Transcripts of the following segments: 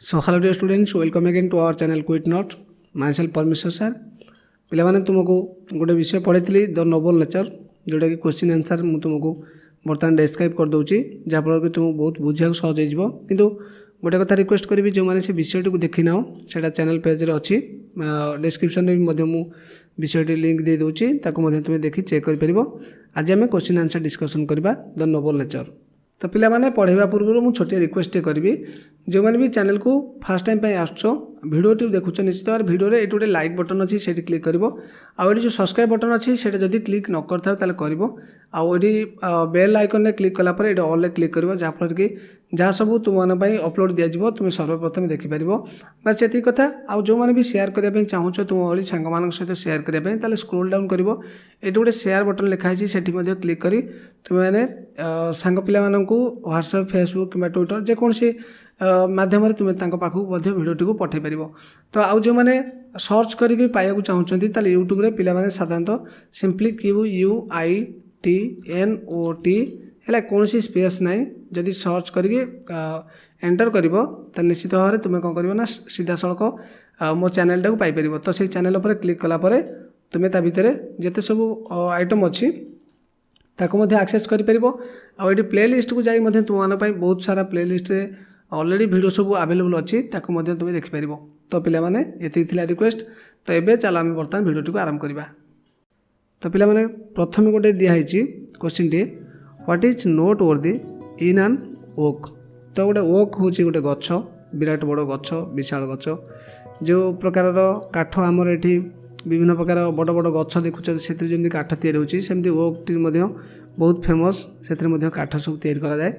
So hello dear students, welcome again to our channel Quitnot. Myself Permission sir. पिलाने तुमको गोटे विषय पढ़ी द नोबल नेचर जोटा कि क्वेश्चन आंसर मुझे तुमको बर्तमान डिस्क्राइब कर दूसरी जहाँफल कि तुमको बहुत बुझा सहज हो किंतु गोटे कथा रिक्वेस्ट करी जो मैंने से विषयटी को देखी नाओ से चैनल पेज रे अच्छी डिस्क्रिप्शन में विषयटी लिंक दे दूसरी तुम्हें देखी चेक कर आज आम क्वेश्चन आंसर डिस्कसन करवा द नोबल नेचर। तो पिला माने पढ़ेवा पूर्व मुझे छोटे रिक्वेस्ट करी जो मैंने भी चैनल को फास्ट टाइम आस भिडियोटी देखुच निश्चित भाव भिडियो ये गोटे लाइक बटन अच्छी से क्लिक कर जो सब्सक्राइब बटन अच्छी से जब क्लिक न कर बेल आइकन क्लिक कलापर ये ऑल क्लिक कर जहाँफल कि जहाँ सब तुमने अपलोड दिज्व तुम सर्वप्रथम देखिपर बस ये कथा आउ जो मैंने भी शेयर करने चाहूँ तुम भाई सांग सहित शेयर करने स्क्रोल डाउन कर ये गोटे शेयर बटन लिखाई से क्लिक कर तुम्हें सांग पिला व्हाट्सएप फेसबुक कि ट्विटर जेकोसी माध्यम तुम्हें पाखक भिडियोटी को पठे पार। तो आउ जो मैंने सर्च करके पाइबा चाहते यूट्यूब रे पिला साधारणतः सिंपली QUITNOT है कौन स्पेस ना जदि सर्च करके एंटर कर निश्चित भाव में तुम्हें कौन कर सीधा सड़क मो चैनल टाक पाइपर। तो से चैनल उपर क्लिक कलापर तुम्हें ता भितर जिते सब आइटम अच्छी ताको एक्सेस कर प्ले लिस्ट को जाई तुम्हें बहुत सारा प्ले लिस्ट ऑलरेडी वीडियो सब अवेलेबल अच्छी ताको तुम्हें देखिपर। तो पिला माने ये रिक्वेस्ट। तो ये चल आम बर्तमान भिडियोटी को आरंभ करवा। तो पिला माने प्रथम गोटे दिखाई question T what is note वर्दी इन एन ओक। तो गोटे ओक हूँ गोटे गछ विराट बड़ गछ विशाल गछ जो प्रकार काठ आमर ये विभिन्न प्रकार बड़ बड़ गछ देखुच से जमी काठ तैयारी ओक टी बहुत फेमस से काठ सब तैयारी करा जाए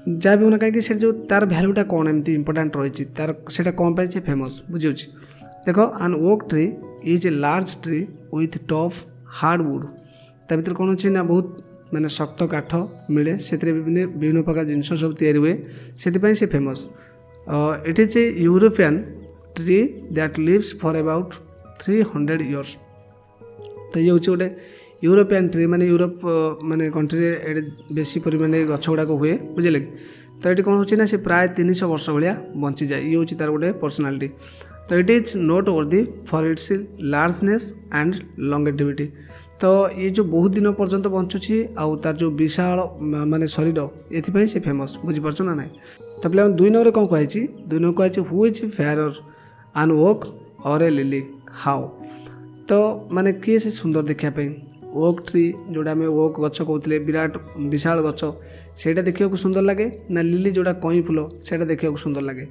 जहाँ भी होना कहीं जो तार भैल्यूटा कौन एमती इंपोर्टाट रही तार से कौन पाई फेमस बुझे देख an oak tree is a large tree with tough hard wood ता भर कौन अच्छी ना बहुत माने शक्त काठ मिले से विभिन्न प्रकार जिनस सब तैयारी हुए से famous. It is a European tree that lives for about 300 years। तो ये हूँ गोटे यूरोपियन ट्री माने यूरोप माने कंट्री बेसी परिमाण गछ गुड़ाक हुए बुझे। तो ये कौन होना से प्राय 300 वर्ष भाया बंची जाए ये हूँ तार गोटे पर्सनालीटी। तो इट इज नोट वर्दी for its largeness and longevity. तो ये जो बहुत दिन पर्यंत बंचुची आउ तार जो विशाल माने शरीर ये से फेमस बुझीपार ना ना। तो पे 2 नंबर कौन कही 2 नंबर कही who is fair an oak or a lily how. तो माने किए से सुंदर देखापी ओक ट्री जोड़ा आम ओक गछ कहते विराट विशाल गछ से देखा सुंदर लगे ना लिली जोड़ा कई फूल से देखा सुंदर लगे।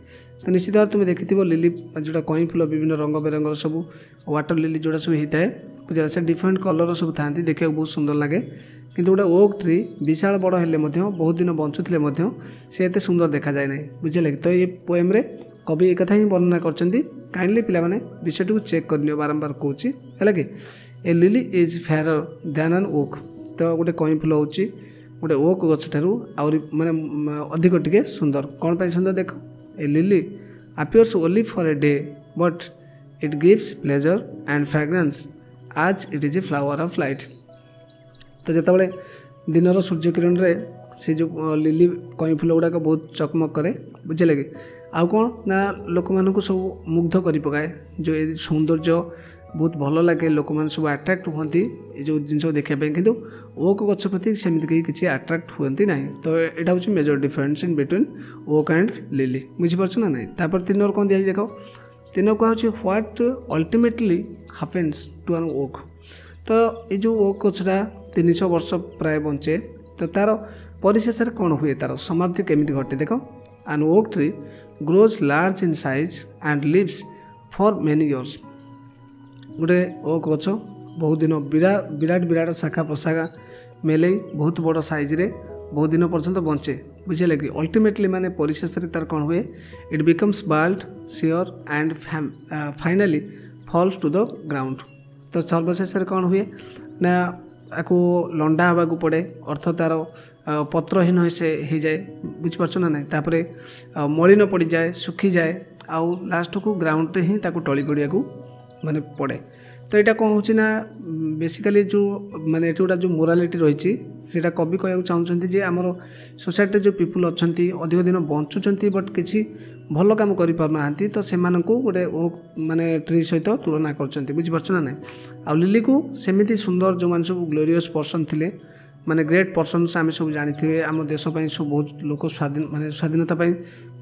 तो निश्चित भाव तुम देखि लिली जोड़ा कई फूल विभिन्न रंग बेरंगर सब वाटर लिली जोड़ा सब होता है बुझे से डिफरेंट कलर सब था देखा बहुत सुंदर लगे किंतु गोटे ओक ट्री विशाल बड़ हेले बहुत दिन बंचुले से एत सुंदर देखा जाए ना बुझे। तो ये पोएम रे कवि एक कथा ही वर्णना कर काइंडली पिला माने विषयटी को चेक करनी बारंबार कहूँ है कि a lily is fair than an oak. तो गोटे कई फूल हूँ गोटे ओक गछ ठारू आउरी माने अधिक टिके सुंदर कौन पाई सुंदर देख ए lily appears only for a day but it gives pleasure and fragrance as it is a flower of light। तो जिते दिन सूर्य किरण रे से जो लिली कई फूल गुड़ाक बहुत चकमक करे बुझे लगे आउ कौन ना लोक मानक सब मुग्ध कर पकाए जो ये सौंदर्य बहुत भल लगे लोक मैंने सब आट्राक्ट होती जो जिन देखापी किंतु ओक गछ प्रति सेमती किसी आट्राक्ट होती ना। तो यहाँ हूँ major difference in between oak and lily बुझीपार ना ना। तापर 3 नंबर कौन दिखाई देख 3 नंबर कह what ultimately happens to an oak. तो ये जो ओक गछटा 300 वर्ष प्राय बंचे तो तार परिशेष कौन हुए तार समाप्ति केमिति घटे देख an oak tree grows large in size and lives for many years. गोटे ओक गछ बहुत दिन विराट विराट शाखा प्रशाखा मेले बहुत बड़ साइज रे बहुत दिन पर्यंत बंचे बुझे लगे। अल्टीमेटली माने परिशेष तार कौन हुए it becomes bald sere and finally falls to the ground. तो सर्वशेष कौन हुए ना आपको लंडा हवा को पड़े अर्थ तार पत्रहीन हो जाए बुझीपार ना ना। तापर मलिन पड़ जाए सुखी जाए आउ लास्ट को ग्राउंड रे ही टली पड़ा को माने पड़े। तो यहाँ कौन हो बेसिकली जो माने ये गोटा जो मोरालिटी रही है कवि कहना चाहते जे आमर सोसाइटी जो पीपुल अच्छा अधिक दिन बंचुंट बट किसी ଭଲ କାମ କରିପାରୁନାହାନ୍ତି ତ ସେମାନଙ୍କୁ ଗୋଟେ ଓକ୍ ମାନେ ଟ୍ରି ସହିତ ତୁଳନା କରୁଛନ୍ତି, ବୁଝିପାରୁଛ ନା ନାହିଁ। ଆଉ ଲିଲିକୁ ସେମିତି ସୁନ୍ଦର ଯେଉଁମାନେ ସବୁ ଗ୍ଲୋରିୟସ୍ ପର୍ସନ୍ ଥିଲେ, ମାନେ ଗ୍ରେଟ୍ ପର୍ସନ୍ସ ଆମେ ସବୁ ଜାଣିଥିବେ, ଆମ ଦେଶ ପାଇଁ ସବୁ ବହୁତ ଲୋକ ମାନେ ସ୍ୱାଧୀନତା ପାଇଁ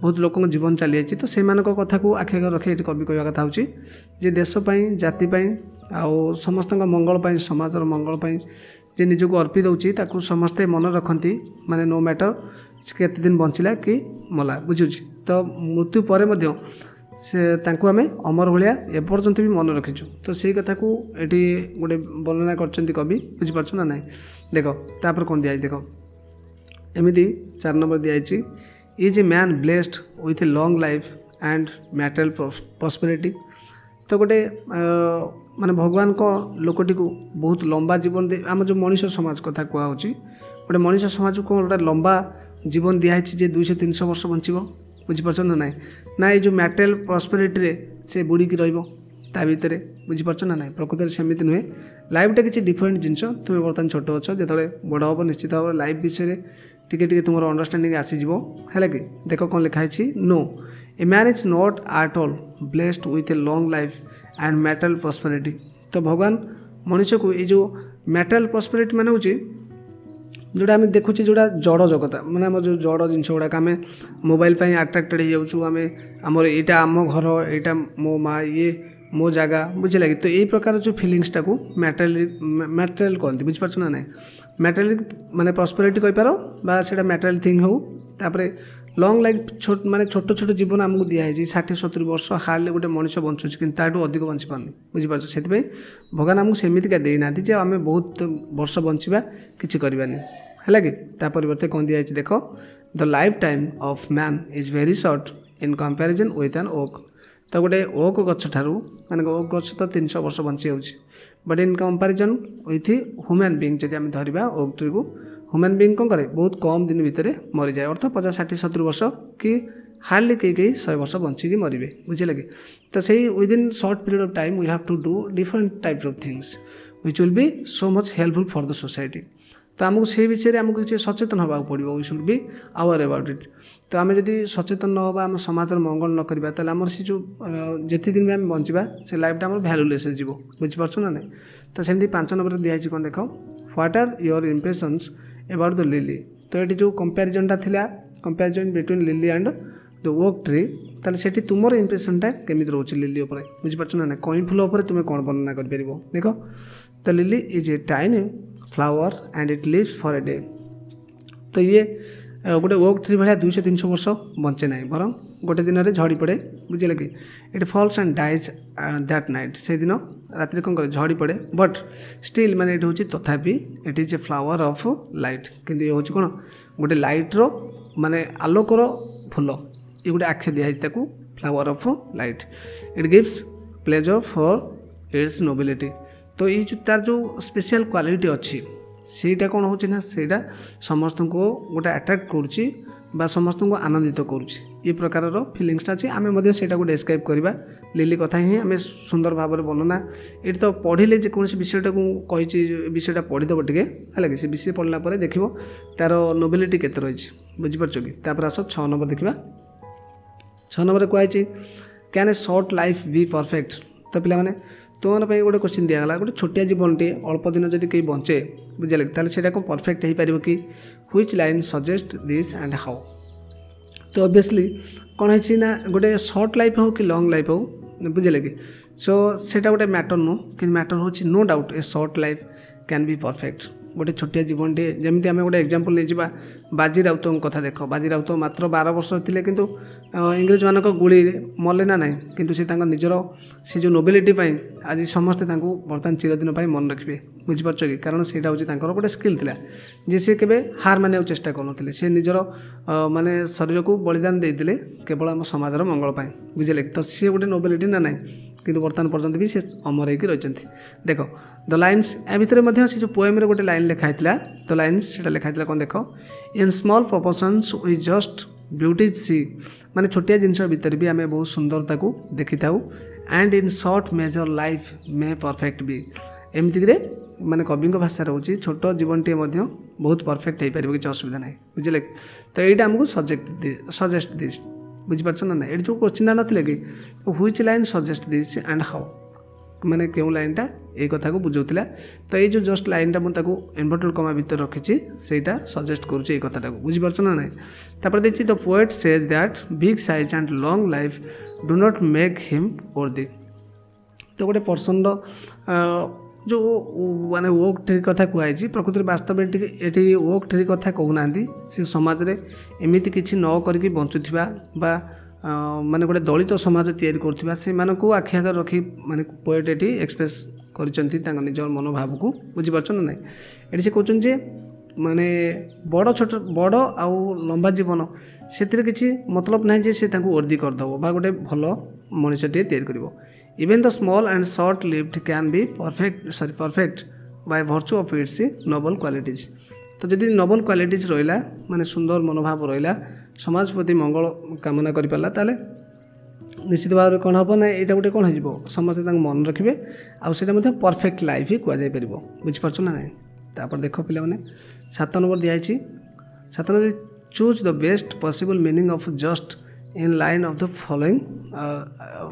ବହୁତ ଲୋକଙ୍କ ଜୀବନ ଚାଲିଯାଇଛି। ତ ସେମାନଙ୍କ କଥାକୁ ଆଖି ଆଗରେ ରଖି ଏଠି କବି କହିବା କଥା ହେଉଛି ଯେ ଦେଶ ପାଇଁ, ଜାତି ପାଇଁ, ଆଉ ସମସ୍ତଙ୍କ ମଙ୍ଗଳ ପାଇଁ, ସମାଜର ମଙ୍ଗଳ ପାଇଁ ଯେ ନିଜକୁ ଅର୍ପି ଦେଉଛି ତାକୁ ସମସ୍ତେ ମନେ ରଖନ୍ତି, ମାନେ ନୋ ମ୍ୟାଟର ସେ କେତେ ଦିନ ବଞ୍ଚିଲା କି ମଲା, ବୁଝୁଛି। ତ ମୃତ୍ୟୁ ପରେ ମଧ୍ୟ ସେ ତାଙ୍କୁ ଆମେ ଅମର ଭଳିଆ ଏପର୍ଯ୍ୟନ୍ତ ବି ମନେ ରଖିଛୁ। ତ ସେଇ କଥାକୁ ଏଠି ଗୋଟେ ବର୍ଣ୍ଣନା କରିଛନ୍ତି କବି, ବୁଝିପାରୁଛ ନା ନାହିଁ। ଦେଖ ତାପରେ କ'ଣ ଦିଆଯାଇଛି, ଦେଖ ଏମିତି 4 ନମ୍ବର ଦିଆଯାଇଛି, is a man blessed with a long life and material prosperity. ତ ଗୋଟେ ମାନେ ଭଗବାନଙ୍କ ଲୋକଟିକୁ ବହୁତ ଲମ୍ବା ଜୀବନ ଦେଇ, ଆମ ଯେଉଁ ମଣିଷ ସମାଜ କଥା କୁହାହେଉଛି, ଗୋଟେ ମଣିଷ ସମାଜକୁ ଗୋଟେ ଲମ୍ବା ଜୀବନ ଦିଆହେଇଛି ଯେ 200-300 ବର୍ଷ ବଞ୍ଚିବ, ବୁଝିପାରୁଛ ନା ନାହିଁ। ନା ଏଇ ଯେଉଁ ମ୍ୟାଟେରିଆଲ୍ ପ୍ରସ୍ପେରିଟିରେ ସେ ବୁଡ଼ିକି ରହିବ ତା ଭିତରେ, ବୁଝିପାରୁଛ ନା ନାହିଁ। ପ୍ରକୃତରେ ସେମିତି ନୁହେଁ, ଲାଇଫ୍ଟା କିଛି ଡିଫରେଣ୍ଟ ଜିନିଷ। ତୁମେ ବର୍ତ୍ତମାନ ଛୋଟ ଅଛ, ଯେତେବେଳେ ବଡ଼ ହେବ ନିଶ୍ଚିତ ଭାବରେ ଲାଇଫ୍ ବିଷୟରେ ଟିକେ ଟିକେ ତୁମର ଅଣ୍ଡରଷ୍ଟାଣ୍ଡିଂ ଆସିଯିବ, ହେଲା କି। ଦେଖ କ'ଣ ଲେଖା ହେଇଛି, no a man is not at all blessed with a long life and material prosperity. ତ ଭଗବାନ ମଣିଷକୁ ଏଇ ଯେଉଁ ମ୍ୟାଟେରିଆଲ୍ ପ୍ରସ୍ପେରିଟି ମାନେ ହେଉଛି ଯେଉଁଟା ଆମେ ଦେଖୁଛେ, ଯେଉଁଟା ଜଡ଼ ଜଗତ, ମାନେ ଆମର ଯେଉଁ ଜଡ଼ ଜିନିଷ ଗୁଡ଼ାକ ଆମେ ମୋବାଇଲ ପାଇଁ ଆଟ୍ରାକ୍ଟେଡ଼ ହେଇଯାଉଛୁ, ଆମେ ଆମର ଏଇଟା ଆମ ଘର, ଏଇଟା ମୋ ମା, ଇଏ ମୋ ଜାଗା, ବୁଝିଲା କି। ତ ଏଇ ପ୍ରକାର ଯେଉଁ ଫିଲିଙ୍ଗସଟାକୁ ମ୍ୟାଟେରିଆଲ୍ କହନ୍ତି, ବୁଝିପାରୁଛ ନା ନାହିଁ। ମ୍ୟାଟେରିଆଲ୍ ମାନେ ପ୍ରସ୍ପେରିଟି କହିପାର, ବା ସେଇଟା ମ୍ୟାଟେରିଆଲ୍ ଥିଙ୍ଗ ହେଉ। ତାପରେ ଲଙ୍ଗ୍ ଲାଇଫ୍, ମାନେ ଛୋଟ ଛୋଟ ଜୀବନ ଆମକୁ ଦିଆହେଇଛି, 60-70 ବର୍ଷ ହାର୍ଡ଼ଲି ଗୋଟେ ମଣିଷ ବଞ୍ଚୁଛି, କିନ୍ତୁ ତାଠୁ ଅଧିକ ବଞ୍ଚିପାରୁନି, ବୁଝିପାରୁଛ। ସେଥିପାଇଁ ଭଗବାନ ଆମକୁ ସେମିତିକା ଦେଇନାହାନ୍ତି ଯେ ଆମେ ବହୁତ ବର୍ଷ ବଞ୍ଚିବା, କିଛି କରିବାନି, ହେଲା କି। ତା ପରିବର୍ତ୍ତେ କ'ଣ ଦିଆଯାଇଛି, ଦେଖ the life time of man is very short in comparison with ଆନ୍ ଓକ୍। ତ ଗୋଟେ ଓକ୍ ଗଛ ଠାରୁ, ମାନେ ଓକ୍ ଗଛ ତ 300 ବର୍ଷ ବଞ୍ଚି ଯାଉଛି, but in comparison with human being ଯଦି ଆମେ ଧରିବା ଓକ୍ ଟ୍ରିକୁ, ହ୍ୟୁମାନ୍ ବିଙ୍ଗ କ'ଣ କରେ, ବହୁତ କମ୍ ଦିନ ଭିତରେ ମରିଯାଏ, ଅର୍ଥ 50-60-70 ବର୍ଷ କି ହାର୍ଡ଼ଲି କେହି 100 ବର୍ଷ ବଞ୍ଚିକି ମରିବେ, ବୁଝିଲେ କି। ତ ସେଇ within short period of time we have to do different types of things which will be so much helpful for the society. ତ ଆମକୁ ସେଇ ବିଷୟରେ ଆମକୁ କିଛି ସଚେତନ ହେବାକୁ ପଡ଼ିବ, we should be aware about it. ତ ଆମେ ଯଦି ସଚେତନ ନ ହେବା, ଆମ ସମାଜର ମଙ୍ଗଳ ନ କରିବା, ତାହେଲେ ଆମର ସେ ଯେଉଁ ଯେତିକି ଦିନ ବି ଆମେ ବଞ୍ଚିବା, ସେ ଲାଇଫ୍ଟା ଆମର ଭ୍ୟାଲୁଲେସ୍ ଯିବ, ବୁଝିପାରୁଛ ନା ନାହିଁ। ତ ସେମିତି 5 ନମ୍ବରରେ ଦିଆହେଇଛି କ'ଣ, ଦେଖ what are your impressions about the lily. ତ ଏଠି ଯେଉଁ କମ୍ପାରିଜନ୍ଟା ଥିଲା, comparison between lily and the oak tree, ତାହେଲେ ସେଠି ତୁମର ଇମ୍ପ୍ରେସନ୍ଟା କେମିତି ରହୁଛି ଲିଲି ଉପରେ, ବୁଝିପାରୁଛ ନା ନାହିଁ। କଇଁ ଫୁଲ ଉପରେ ତୁମେ କ'ଣ ବର୍ଣ୍ଣନା କରିପାରିବ, ଦେଖ the lily is a tiny flower and it lives for a day. ତ ଇଏ ଗୋଟେ ଓକ୍ ଟ୍ରି ଭଳିଆ 200-300 ବର୍ଷ ବଞ୍ଚେ ନାହିଁ, ବରଂ ଗୋଟେ ଦିନରେ ଝଡ଼ି ପଡ଼େ, ବୁଝିଲେ କି। ଇଟ୍ ଫଲ୍ସ ଆଣ୍ଡ ଡାଇଜ୍ ଦ୍ୟାଟ୍ ନାଇଟ୍, ସେଦିନ ରାତିରେ କ'ଣ କରେ, ଝଡ଼ି ପଡ଼େ। ବଟ୍ ଷ୍ଟିଲ୍, ମାନେ ଏଠି ହେଉଛି ତଥାପି, it is a flower of light. କିନ୍ତୁ ଇଏ ହେଉଛି କ'ଣ, ଗୋଟେ ଲାଇଟ୍ର, ମାନେ ଆଲୋକର ଫୁଲ, ଏ ଗୋଟେ ଆଖ୍ୟା ଦିଆହେଇଛି ତାକୁ, flower of light. It gives pleasure for its nobility. ତ ଏଇ ଯେଉଁ ତାର ଯେଉଁ ସ୍ପେଶିଆଲ୍ କ୍ୱାଲିଟି ଅଛି, ସେଇଟା କ'ଣ ହେଉଛି ନା, ସେଇଟା ସମସ୍ତଙ୍କୁ ଗୋଟେ ଆଟ୍ରାକ୍ଟ କରୁଛି ବା ସମସ୍ତଙ୍କୁ ଆନନ୍ଦିତ କରୁଛି, ଏ ପ୍ରକାରର ଫିଲିଙ୍ଗସଟା ଅଛି। ଆମେ ମଧ୍ୟ ସେଇଟାକୁ ଡେସ୍କ୍ରାଇବ୍ କରିବା, ଲିଲି କଥା ହିଁ ଆମେ ସୁନ୍ଦର ଭାବରେ ବର୍ଣ୍ଣନା। ଏଠି ତ ପଢ଼ିଲେ ଯେକୌଣସି ବିଷୟଟାକୁ ମୁଁ କହିଛି, ବିଷୟଟା ପଢ଼ିଦେବ ଟିକେ, ହେଲା କି। ସେ ବିଷୟ ପଢ଼ିଲା ପରେ ଦେଖିବ ତାର ନୋବିଲିଟି କେତେ ରହିଛି, ବୁଝିପାରୁଛ କି। ତାପରେ ଆସ 6 ନମ୍ବର ଦେଖିବା। 6 ନମ୍ବରରେ କୁହାଯାଇଛି, can A short life B perfect. ତ ପିଲାମାନେ ତୁମର ପାଇଁ ଗୋଟେ କ୍ୱେଶ୍ଚିନ୍ ଦିଆଗଲା, ଗୋଟେ ଛୋଟିଆ ଜୀବନଟିଏ ଅଳ୍ପ ଦିନ ଯଦି କେହି ବଞ୍ଚେ, ବୁଝିଲେ, ତାହେଲେ ସେଇଟା କ'ଣ ପରଫେକ୍ଟ ହେଇପାରିବ କି। Which line suggest this and how. ତ ଅବଭିୟସ୍ଲି କ'ଣ ହେଇଛି ନା, ଗୋଟେ ସର୍ଟ ଲାଇଫ୍ ହେଉ କି ଲଙ୍ଗ୍ ଲାଇଫ୍ ହେଉ, ବୁଝିଲେ କି। ସୋ ସେଇଟା ଗୋଟେ ମ୍ୟାଟର୍ ନୁହଁ, କିନ୍ତୁ ମ୍ୟାଟର୍ ହେଉଛି no doubt A short life can be perfect. ଗୋଟେ ଛୋଟିଆ ଜୀବନଟିଏ, ଯେମିତି ଆମେ ଗୋଟେ ଏକ୍ଜାମ୍ପଲ୍ ନେଇଯିବା, ବାଜି ରାଉତଙ୍କ କଥା ଦେଖ। ବାଜି ରାଉତ ମାତ୍ର 12 ବର୍ଷ ଥିଲେ, କିନ୍ତୁ ଇଂରେଜମାନଙ୍କ ଗୁଳିରେ ମଲେ ନା ନାହିଁ, କିନ୍ତୁ ସେ ତାଙ୍କ ନିଜର ସେ ଯେଉଁ ନୋବିଲିଟି ପାଇଁ ଆଜି ସମସ୍ତେ ତାଙ୍କୁ ବର୍ତ୍ତମାନ ଚିରଦିନ ପାଇଁ ମନେ ରଖିବେ, ବୁଝିପାରୁଛ କି। କାରଣ ସେଇଟା ହେଉଛି ତାଙ୍କର ଗୋଟେ ସ୍କିଲ୍ ଥିଲା, ଯେ ସେ କେବେ ହାର ମାନିବାକୁ ଚେଷ୍ଟା କରୁନଥିଲେ, ସେ ନିଜର ମାନେ ଶରୀରକୁ ବଳିଦାନ ଦେଇଥିଲେ କେବଳ ଆମ ସମାଜର ମଙ୍ଗଳ ପାଇଁ, ବୁଝିଲେ କି। ତ ସିଏ ଗୋଟେ ନୋବିଲିଟି ନା ନାହିଁ, କିନ୍ତୁ ବର୍ତ୍ତମାନ ପର୍ଯ୍ୟନ୍ତ ବି ସେ ଅମର ହେଇକି ରହିଛନ୍ତି। ଦେଖ ଦ ଲାଇନ୍ସ, ୟା ଭିତରେ ମଧ୍ୟ ସେ ଯେଉଁ ପୋଏମ୍ରେ ଗୋଟେ ଲାଇନ୍ ଲେଖା ହେଇଥିଲା, ଦ ଲାଇନ୍ସ, ସେଇଟା ଲେଖା ହେଇଥିଲା କ'ଣ, ଦେଖ in small proportions we just beauty see. ମାନେ ଛୋଟିଆ ଜିନିଷ ଭିତରେ ବି ଆମେ ବହୁତ ସୁନ୍ଦରତାକୁ ଦେଖିଥାଉ। And in short measure life may perfect be. ଏମିତିରେ ମାନେ କବିଙ୍କ ଭାଷା ରହୁଛି, ଛୋଟ ଜୀବନଟିଏ ମଧ୍ୟ ବହୁତ ପରଫେକ୍ଟ ହେଇପାରିବ, କିଛି ଅସୁବିଧା ନାହିଁ, ବୁଝିଲେ କି। ତ ଏଇଟା ଆମକୁ ସଜେଷ୍ଟ ଦିସ୍। बुझीपार ना ये जो क्वेश्चन नथिले कि which line suggest this and how माने क्यों लाइनटा ये कथा को बुझाऊला तो ये जो जस्ट लाइनटा मुझे इन्वर्टेड कमा भितर रखी सेटा सजेस्ट करुँचे ये कथाटा को बुझीपार ना ना तापर देखिए the poet says that big size and long life do not make him वर्दी तो गोटे पर्सन जो माने वोक ट्री कथा कहई प्रकृति वास्तव ये वोक ट्री कथा कहूना सी समाज में एमती किसी न करके बंचुवा बा माने गोटे दलित समाज तैयारी करथिबा से मानको आखि आगे रखी माने पोएट एटी एक्सप्रेस करिसंती तांग निज मनोभाव को बुझी पारछन ना एटी से कहउछन जे माने बड़ छोट बड़ आउ लंबा जीवन सेतिर किछि मतलब नाही जे से तांको वर्दी कर दबो बा गोटे भलो मनुष्यटे तैयारी करबो even the small and short lived can be perfect by virtue of its noble qualities तो जदि नोबल क्वालिटीज रहिला माने सुंदर मनोभाव रहिला समाज प्रति मंगल कामना करि पाला ताले निश्चित भाव में कौन हम ना यहाँ गोटे कौन हो समस्त मन रखिए आउ से परफेक्ट लाइफ ही कहुई पार बुझीपार ना ना तापर देख पे 7 नंबर दिखाई 7 number choose the best possible meaning of just in line of the following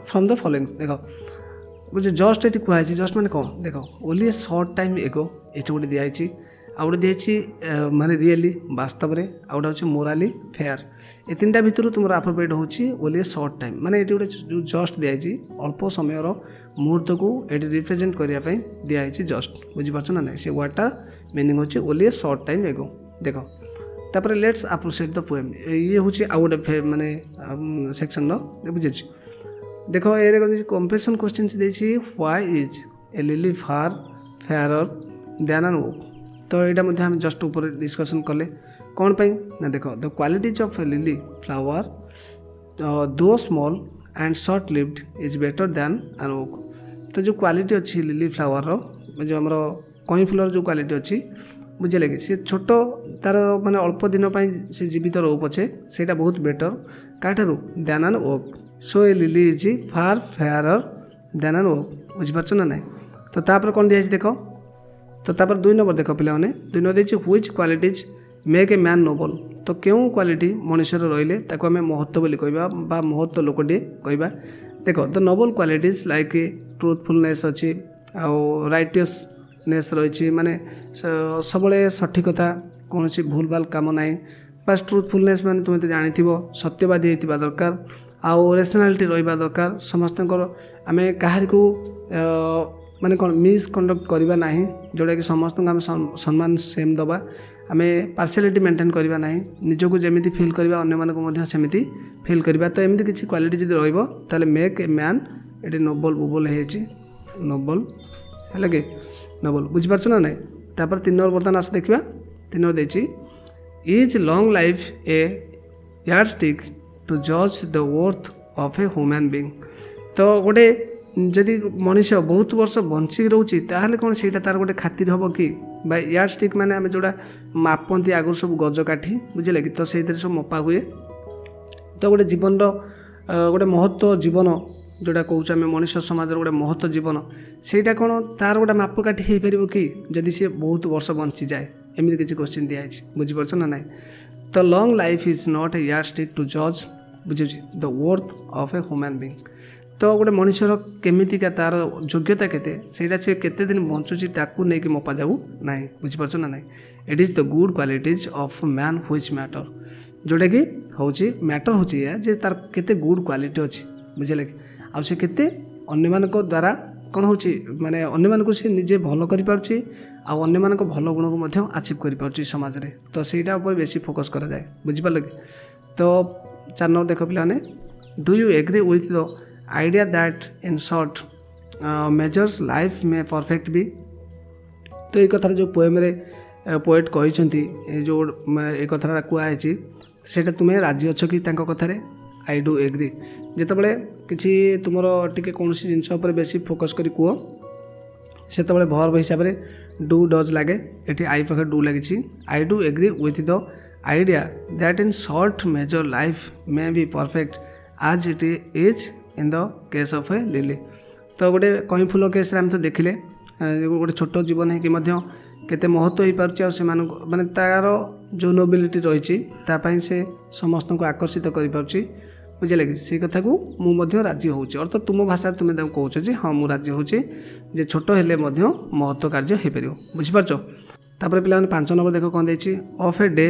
from the following देख जो जस्ट ये कहुई जस्ट मैंने कौन देख ओनली शॉर्ट टाइम एगो ये गोटे दिखाई आउ गोटे दिखाई माने रियली वास्तव में आउ गोटे हूँ मोराली फेयर ये 3टा भितर तुम अप्रोप्रिएट होची ओनली शॉर्ट टाइम माने ये गोटे जो जस्ट दिखाई अल्प समय मुहूर्त को ये रिप्रेजेंट करने दिखाई जस्ट बुझीपार ना ना से वर्डटा मीनिंग होची ओनली शॉर्ट टाइम एगो देख तापर लेट्स अप्रिशिएट द पोएम ये हूँ आउ गोटे माने सेक्शन बुझे देख ये कंपेरिजन क्वेश्चन देछि why is a lily far fair than an oak तो यहाँ आम जस्ट ऊपर डिस्कसन कले कौन पाई ना देख the qualities of a lily flower though small and short lived is better than an oak तो जो क्वालिटी अच्छी लिली फ्लावर जो आम कई फूलर जो क्वालिटी अच्छी बुझे लगे सी छोट तार माने अल्प दिन से जीवित रो पछे सेटा बहुत बेटर काठारू than an oak so a lily is far fair than an oak बुझीपार ना ना तो तापर कौन दिखाई देख तो तापर 2 नंबर देख पे 2 नंबर देखिए which qualities make a man noble तो क्यों क्वालिटी मनुष्य रहिले ताको आमे महत्व बोली कहबा बा महत्व लोकटे कहबा देख the noble qualities like truthfulness अच्छी आउ राइटियसनेस रही माने सबले सठिकता कौन सी भूल भाल काम ना बस ट्रूथफुलनेस माने तुम तो जानी सत्यवादी होता दरकार आउ रेशनालिटी रहा दरकार समस्त आम कहार को माने कौन मिसकंडक्ट करवा ना जोटा कि समस्त आम सम्मान सेम दबा आम पार्शियलिटी मेंटेन करवा ना निजको जमी फिल करवा अन्य सेमती फिल करवा तो एमती किसी क्वालिटी जब रही मेक ए मैन ये नोबल बुबल है नोबल है कि नोबल बुझीपार ना ना तापर 3 नंबर बर्तमान आस देखा 3 नंबर देखी is long life a yardstick to जज the worth of a human being तो गोटे जदि मनुष्य बहुत वर्ष बंचिक रोचे ताहले कौन से तार गोटे खातिर हम कि यार्डस्टिक माने आम जोड़ा मापती आगुरी सब गज काठी बुझे कि तो से सब मपा हुए तो गोटे जीवन गोटे महत्व जीवन जोड़ा कौच आम मनुष्य समाज गोटे महत्व जीवन सेटा कौन तार गोटे मापकाठी हो पार कि जदि सी बहुत वर्ष बंची जाए एमती किसी क्वेश्चन दिखाई बुझीपार ना ना तो long life is not a yardstick to जज बुझे the worth of a human being तो गोटे मनुष्यर केमितिका तार योग्यता केते सेटा से केते दिन बंचुची ताकू नहीं कि मपा जाऊ ना बुझीपार ना ना it is the good qualities of man which matter जोटा कि हूँ मैटर हूँ जे तार केते गुड क्वालिटी अच्छी बुझे कि आ से केते अन्य मान द्वारा कौन हो माने अन्य मान से निजे भल कर अन्य मान भल गुण को आचिव कर समाज में तो सहीटा बेसी फोकस करा जाए बुझीपार कि तो 4 नंबर देख पे do you agree with the idea that in short measures life में परफेक्ट भी तो ये कथार जो पोएम रे पोएट कहते जो ये कथा कहुई सेटा तुम्हें राजी अच्छ कि कथार आई डू एग्री जितेबाला कि तुम टे कौन जिनस बेसी फोकस कर कह से भर्व हिसाब से डू डज लगे ये आई पाखे डू लगी I do agree with the idea that in short measure life may be perfect as it is in the case of a lily तो गोटे कई फूल केस आम तो देखिले गोटे छोट जीवन है केते महत्व हो पार से माने तार जो नोबिलिटी रही से समस्त को आकर्षित कर बुझे कि से कथा को मुझे राजी हूँ अर्थ तुम भाषा तुम्हें कौच जे हाँ मुझे राजी हूँ जे छोट हेले महत्व कार्य हो पार बुझिपार। तापर पे 5 नंबर देख कौन देती of a day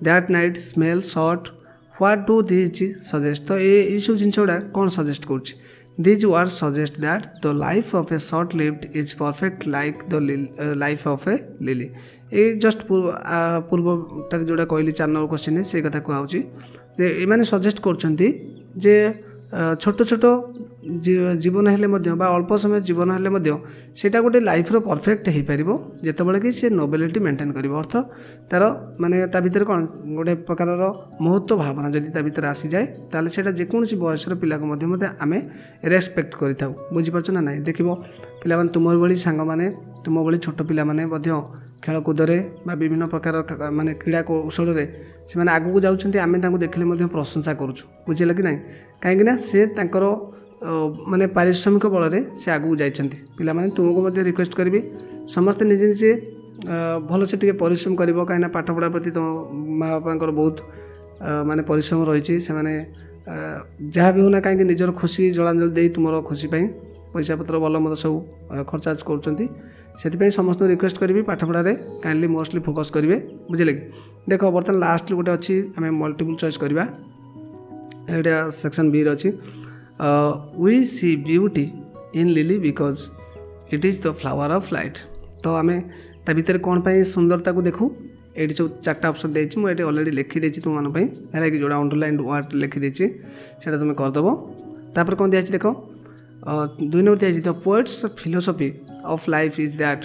that night smell short what do these suggest. तो ये सब जिन गुड़ा कौन सजेस्ट कर these word suggest that the life of A short lived is perfect like the life of a lily. ये जस्ट पूर्वटार जोड़ा कहली 4 number question से कथा कहुच्छी ये सजेस्ट कर छोट छोट जीवन हेले अल्प समय जीवन हेले सेटा गोटे लाइफ रो परफेक्ट हो पार जितेबाला कि सी नोबेलिटी मेंटेन कर अर्थ तार माने ता भीतर कौन गोटे प्रकार महत्व भावना जदि ता भीतर आसी जाए ताले सेटा जेकोसी बयसर पिला को आम रेस्पेक्ट कर बुझीपार ना ना देख पिला तुम भली सांग मैंने तुम भली छोट पिला खेलकूद विभिन्न प्रकार माने क्रीड़ा कौशल से आग को जाऊँच आम देखने प्रशंसा करुँ बुझे कि ना कहीं से माने पारिश्रमिक बल से आगू जाइछन्ति पिला माने तुमको मध्य रिक्वेस्ट करी समस्ते निजे निजे भल से टे परिश्रम कर कहीं पाठ पढ़ा प्रति तुम माँ बापा बहुत माने परिश्रम रही से माने जहाँ भी होना कहीं निजर खुशी जलांजलि दे तुम खुशी पैसा पत्र भल मत सब खर्चाज कर समस्त रिक्वेस्ट करी पाठ पढ़ारे काइंडली मोस्टली फोकस करेंगे बुझे कि देख बर्तमान लास्ट गोटे अच्छी आम मल्टीपल चॉइस करवा एटा सेक्शन बी अच्छी we see beauty in lily because it is the flower of light. तो आम ता भीतर कौन पाई सुंदरता को देखू ये सब 4टा ऑप्शन देती मुझे ऑलरेडी लिखिदे तुम है कि जोड़ा अंडरलाइन वर्ड लिखिदे से तुम करदेव। तापर कौन दिखाई देख 2 नंबर दिखाई the poets philosophy of life is that.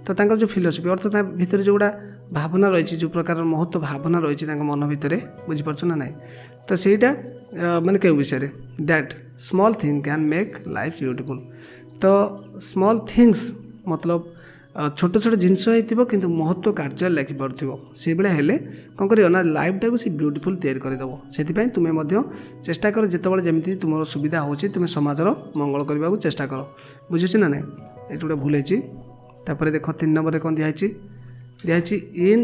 तो जो फिलोसफी अर्थ भीतर जो भावना रही जो प्रकार महत्व भावना रही मन भितर बुझीपार ना ना तो सहीटा माने के विषय that small thing can make life beautiful. तो स्मॉल थिंग्स मतलब छोट छोट जिनस हो महत्व कार्य लिखिपार से भाया हेले कौन कर ना लाइफटा को सी ब्यूटीफुल तैयारी करदेव से तुम्हें चेष्टा कर जितेबाला जमी तुम सुविधा हो तुम समाजर मंगल करने को चेष्टा कर बुझे ना ना ये गोटे भूल है। देख 3 नंबर कौन दिखाई in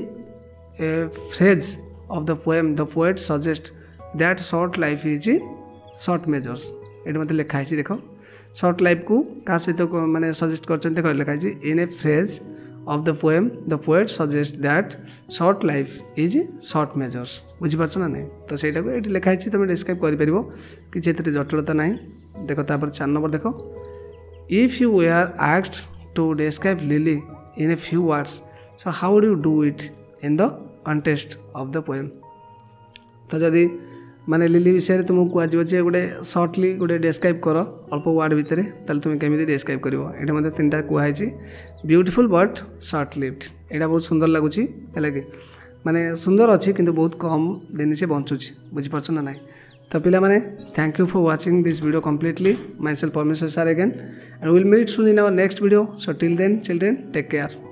a phrase of the poem the poet suggest that short life is short measures. ये मतलब लिखाई देख शॉर्ट लाइफ को क्या सहित मैंने सजेस्ट कर लिखाई in a phrase of the poem the poet suggest that short life is short measures बुझीपार ना ना तो सहीटा को ये लिखाई तुम डिस्क्राइब कर कि जटिलता ना देख 4 नंबर देख if you are asked to describe lily in a few words so how would you do it in the context of the poem. तो जदि माने लिली विषय तुमको कहुचे गोटे सर्टली गोटे डिस्क्राइब कर अल्प वर्ड भितर ताल तुम केमी डिस्क्राइब कर ये मतलब 3टा कहुई ब्यूटीफुल बट शॉर्ट लिव्ड। यहाँ बहुत सुंदर लगुच है कि माने सुंदर अच्छी किंतु बहुत कम दिन से बंचुची बुझीपार ना ना। तो पिला माने thank you for watching this video completely. Myself Parmeshwar sir again and we will meet soon in our next video. So till then children take care.